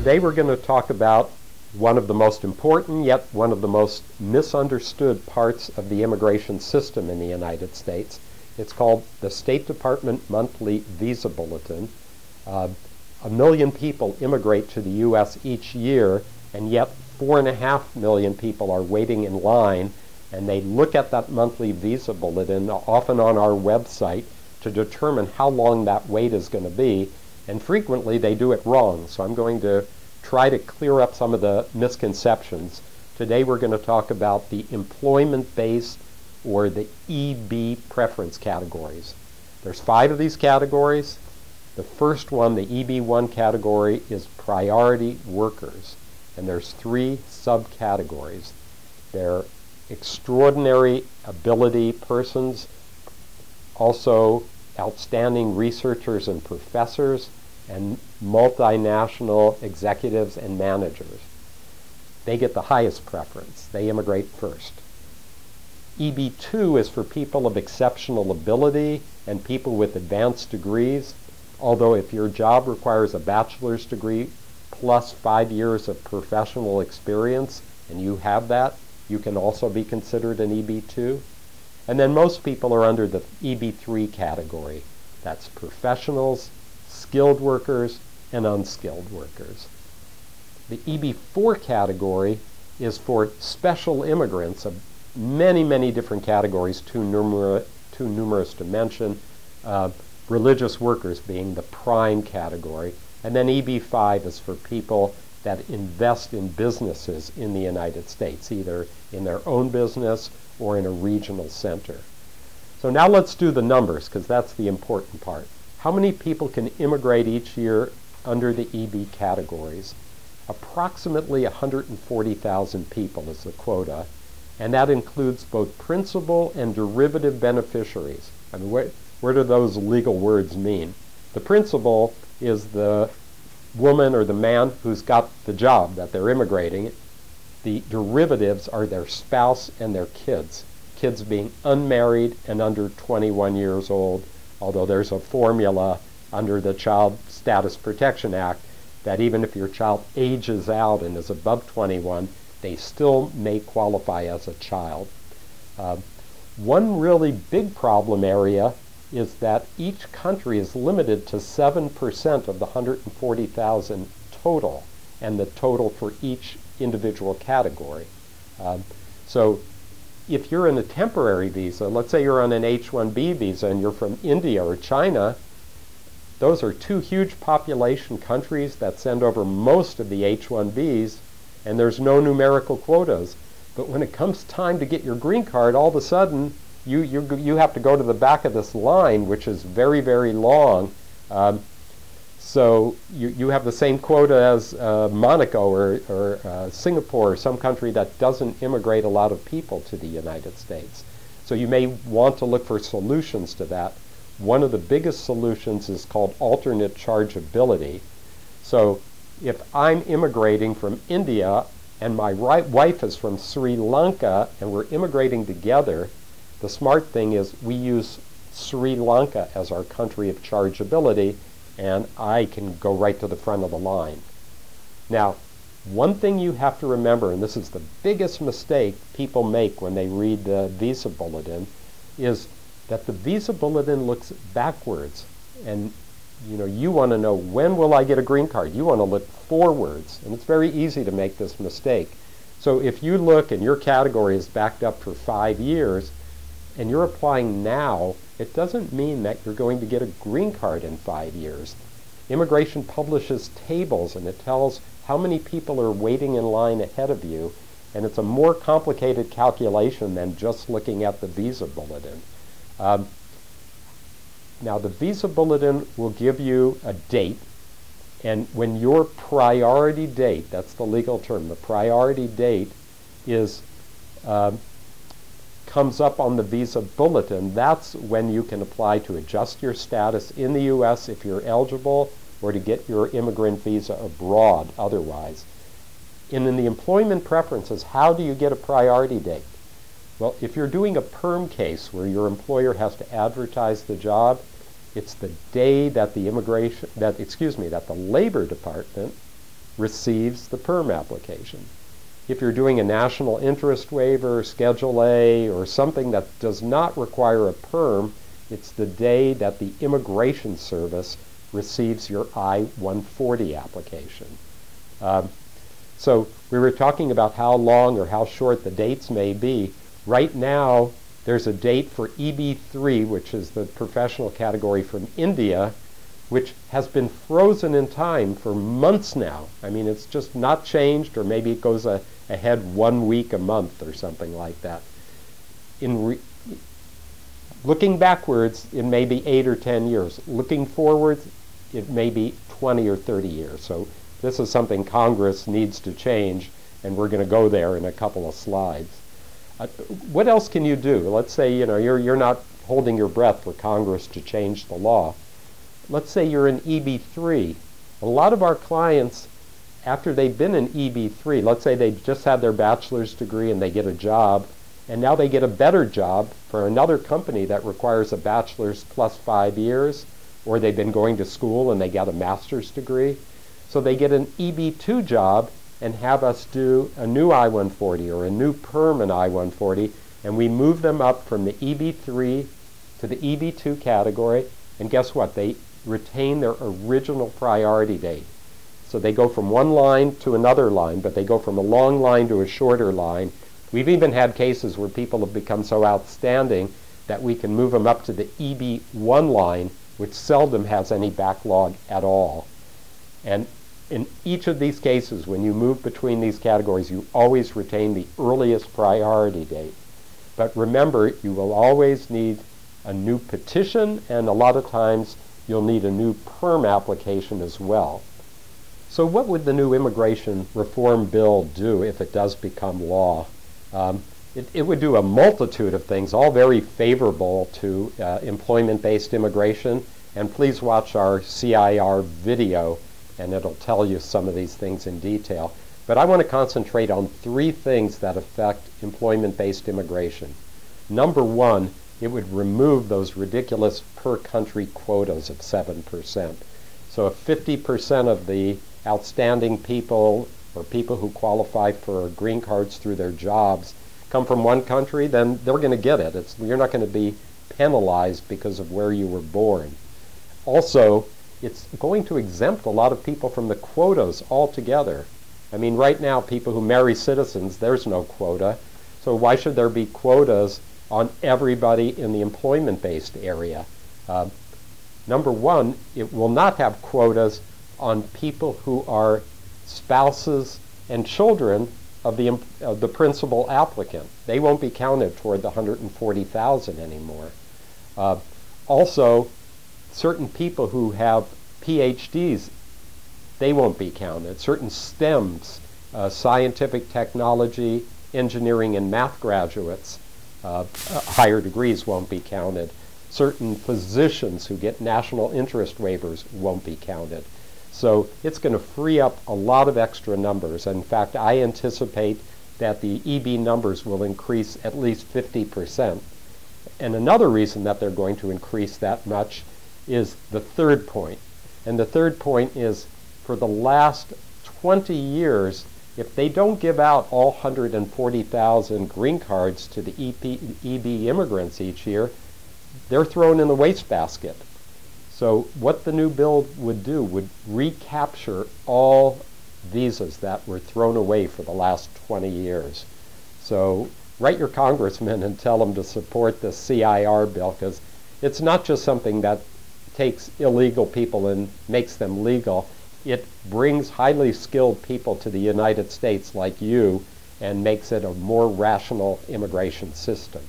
Today we're going to talk about one of the most important, yet one of the most misunderstood parts of the immigration system in the United States. It's called the State Department Monthly Visa Bulletin. 1 million people immigrate to the U.S. each year, and yet 4.5 million people are waiting in line, and they look at that monthly visa bulletin, often on our website, to determine how long that wait is going to be, and frequently they do it wrong. So I'm going to try to clear up some of the misconceptions. Today we're going to talk about the employment-based or the EB preference categories. There's 5 of these categories. The first one, the EB1 category, is priority workers, and there's 3 subcategories. They're extraordinary ability persons, also outstanding researchers and professors, and multinational executives and managers. They get the highest preference. They immigrate first. EB2 is for people of exceptional ability and people with advanced degrees, although if your job requires a bachelor's degree plus 5 years of professional experience, and you have that, you can also be considered an EB2. And then most people are under the EB3 category. That's professionals, skilled workers, and unskilled workers. The EB4 category is for special immigrants of many, many different categories, too numerous to mention, religious workers being the prime category. And then EB5 is for people that invest in businesses in the United States, either in their own business or in a regional center. So now let's do the numbers, because that's the important part. How many people can immigrate each year under the EB categories? Approximately 140,000 people is the quota, and that includes both principal and derivative beneficiaries. I mean, what do those legal words mean? The principal is the woman or the man who's got the job that they're immigrating. The derivatives are their spouse and their kids, kids being unmarried and under 21 years old, although there's a formula under the Child Status Protection Act that even if your child ages out and is above 21, they still may qualify as a child. One really big problem area is that each country is limited to 7% of the 140,000 total, and the total for each individual category. So if you're in a temporary visa, let's say you're on an H-1B visa and you're from India or China, those are 2 huge population countries that send over most of the H-1Bs, and there's no numerical quotas. But when it comes time to get your green card, all of a sudden you have to go to the back of this line, which is very, very long. So you have the same quota as Monaco or Singapore or some country that doesn't immigrate a lot of people to the United States. So you may want to look for solutions to that. One of the biggest solutions is called alternate chargeability. So if I'm immigrating from India and my wife is from Sri Lanka and we're immigrating together, the smart thing is we use Sri Lanka as our country of chargeability, and I can go right to the front of the line. Now, one thing you have to remember, and this is the biggest mistake people make when they read the Visa Bulletin, is that the Visa Bulletin looks backwards. And you want to know, when will I get a green card? You want to look forwards, and it's very easy to make this mistake. So if you look and your category is backed up for 5 years, and you're applying now, it doesn't mean that you're going to get a green card in 5 years. Immigration publishes tables, and it tells how many people are waiting in line ahead of you, and it's a more complicated calculation than just looking at the Visa Bulletin. Now, the Visa Bulletin will give you a date, and when your priority date, that's the legal term, the priority date is comes up on the Visa Bulletin, that's when you can apply to adjust your status in the U.S. if you're eligible, or to get your immigrant visa abroad otherwise. And in the employment preferences, how do you get a priority date? Well, if you're doing a perm case where your employer has to advertise the job, it's the day that the Labor Department receives the perm application. If you're doing a national interest waiver, Schedule A, or something that does not require a perm, it's the day that the Immigration Service receives your I-140 application. So we were talking about how long or how short the dates may be. Right now, there's a date for EB3, which is the professional category from India, which has been frozen in time for months now. I mean, it's just not changed, or maybe it goes ahead 1 week a month or something like that. Looking backwards, it may be 8 or 10 years. Looking forwards, it may be 20 or 30 years. So this is something Congress needs to change, and we're going to go there in a couple of slides. What else can you do? Let's say you're not holding your breath for Congress to change the law. Let's say you're in EB3. A lot of our clients, after they've been in EB3, let's say they just had their bachelor's degree and they get a job, and now they get a better job for another company that requires a bachelor's plus 5 years, or they've been going to school and they got a master's degree. So they get an EB2 job and have us do a new I-140 or a new permanent I-140, and we move them up from the EB3 to the EB2 category, and guess what? They retain their original priority date. So they go from one line to another line, but they go from a long line to a shorter line. We've even had cases where people have become so outstanding that we can move them up to the EB1 line, which seldom has any backlog at all. And in each of these cases, when you move between these categories, you always retain the earliest priority date. But remember, you will always need a new petition, and a lot of times you'll need a new perm application as well. So what would the new immigration reform bill do if it does become law? It would do a multitude of things, all very favorable to employment-based immigration. And please watch our CIR video, and it'll tell you some of these things in detail. But I want to concentrate on 3 things that affect employment-based immigration. Number 1, it would remove those ridiculous per-country quotas of 7%. So if 50% of the outstanding people or people who qualify for green cards through their jobs come from one country, then they're going to get it. You're not going to be penalized because of where you were born. Also, it's going to exempt a lot of people from the quotas altogether. I mean, right now, people who marry citizens, there's no quota. So why should there be quotas on everybody in the employment-based area? Number 1, it will not have quotas on people who are spouses and children of the principal applicant. They won't be counted toward the 140,000 anymore. Also, certain people who have PhDs, they won't be counted. Certain STEMs, scientific technology, engineering, and math graduates, higher degrees won't be counted. Certain physicians who get national interest waivers won't be counted. So it's going to free up a lot of extra numbers. In fact, I anticipate that the EB numbers will increase at least 50%. And another reason that they're going to increase that much is the third point. And the third point is, for the last 20 years, if they don't give out all 140,000 green cards to the EB immigrants each year, they're thrown in the wastebasket. So what the new bill would do would recapture all visas that were thrown away for the last 20 years. So write your congressman and tell them to support the CIR bill, because it's not just something that takes illegal people and makes them legal. It brings highly skilled people to the United States like you and makes it a more rational immigration system.